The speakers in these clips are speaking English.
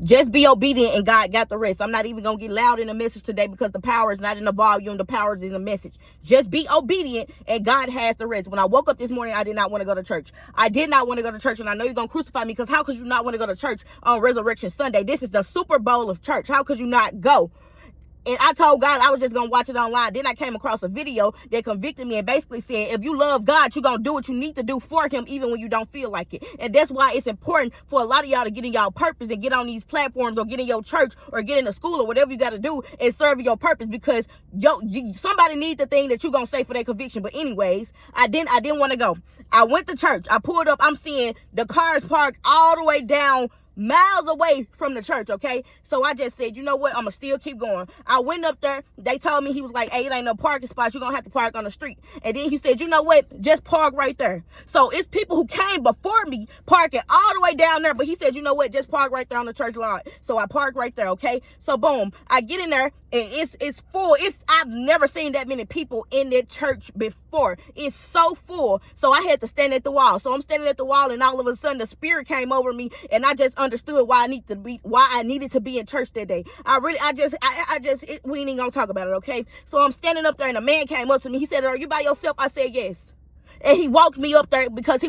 Just be obedient and God got the rest. I'm not even going to get loud in the message today because the power is not in the volume. The power is in the message. Just be obedient and God has the rest. When I woke up this morning, I did not want to go to church. I did not want to go to church, and I know you're going to crucify me because how could you not want to go to church on Resurrection Sunday? This is the Super Bowl of church. How could you not go? And I told God I was just going to watch it online. Then I came across a video that convicted me and basically said, if you love God, you're going to do what you need to do for him even when you don't feel like it. And that's why it's important for a lot of y'all to get in y'all purpose and get on these platforms or get in your church or get in a school or whatever you got to do and serve your purpose, because somebody needs the thing that you're going to say for their conviction. But anyways, I didn't want to go. I went to church. I pulled up. I'm seeing the cars parked all the way down miles away from the church, okay? So I just said, you know what? I'm going to still keep going. I went up there. They told me, he was like, hey, it ain't no parking spots. You're going to have to park on the street. And then he said, you know what? Just park right there. So it's people who came before me parking all the way down there. But he said, you know what? Just park right there on the church lot. So I parked right there, okay? So boom, I get in there and it's full. I've never seen that many people in that church before. It's so full. So I had to stand at the wall. So I'm standing at the wall, and all of a sudden the spirit came over me, and I just understood why I needed to be in church that day. We ain't gonna talk about it, okay? So I'm standing up there, and a man came up to me. He said, are you by yourself? I said, yes. And he walked me up there because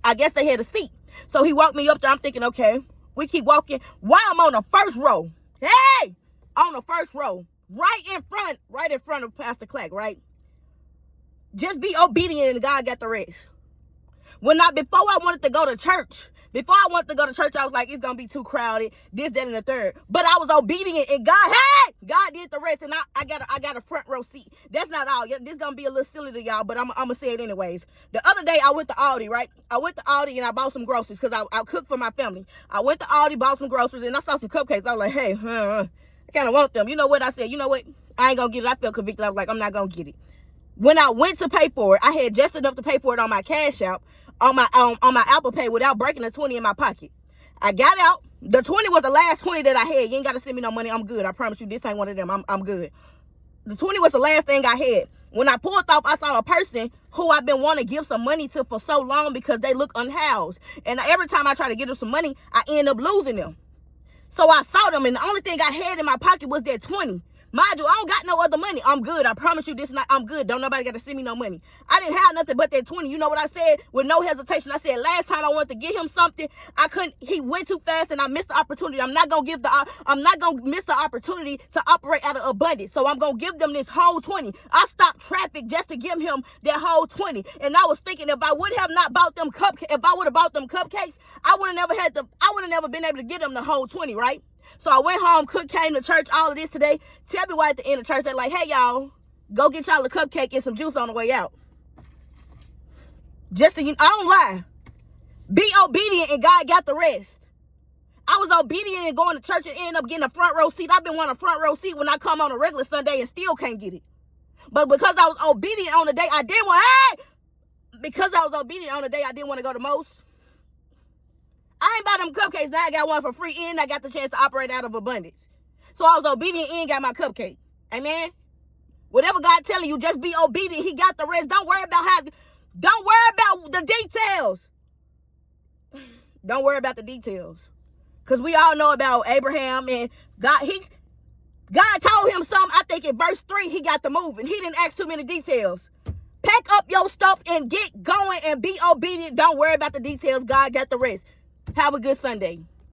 I guess they had a seat. So he walked me up there. I'm thinking, okay, we keep walking. While I'm on the first row, hey, on the first row, right in front of Pastor Clack, right? Just be obedient and God got the rest. Before I wanted to go to church, I was like, it's going to be too crowded, this, that, and the third. But I was obedient, and God did the rest, and I got a front row seat. That's not all. This is going to be a little silly to y'all, but I'm going to say it anyways. The other day, I went to Aldi, right? I went to Aldi, and I bought some groceries because I cook for my family. I went to Aldi, bought some groceries, and I saw some cupcakes. I was like, hey, I kind of want them. You know what? I said, you know what? I ain't going to get it. I felt convicted. I was like, I'm not going to get it. When I went to pay for it, I had just enough to pay for it on my Cash App, on my Apple Pay, without breaking the 20 in my pocket. I got out. The 20 was the last 20 that I had. You ain't got to send me no money. I'm good. I promise you, this ain't one of them. I'm good. The 20 was the last thing I had. When I pulled off, I saw a person who I've been wanting to give some money to for so long because they look unhoused. And every time I try to give them some money, I end up losing them. So I saw them, and the only thing I had in my pocket was that 20. Mind you, I don't got no other money. I'm good. I promise you this. I'm good. Don't nobody got to send me no money. I didn't have nothing but that 20. You know what I said? With no hesitation, I said, last time I wanted to get him something, I couldn't. He went too fast, and I missed the opportunity. I'm not gonna miss the opportunity to operate out of abundance. So I'm gonna give them this whole 20. I stopped traffic just to give him that whole 20. And I was thinking, if I would have not bought them if I would have bought them cupcakes, I would have never been able to give them the whole 20, right? So I went home, Cook came to church, all of this today. Tell me why at the end of church, they're like, hey, y'all, go get y'all a cupcake and some juice on the way out. I don't lie. Be obedient and God got the rest. I was obedient and going to church and ended up getting a front row seat. I've been wanting a front row seat when I come on a regular Sunday and still can't get it. But because I was obedient on the day, I didn't want to go to most. I ain't buy them cupcakes. Now I got one for free, and I got the chance to operate out of abundance. So I was obedient and got my cupcake. Amen. Whatever God telling you, just be obedient. He got the rest. Don't worry about the details. Don't worry about the details. Because we all know about Abraham and God. God told him something. I think in verse 3, he got to move, and he didn't ask too many details. Pack up your stuff and get going and be obedient. Don't worry about the details. God got the rest. Have a good Sunday.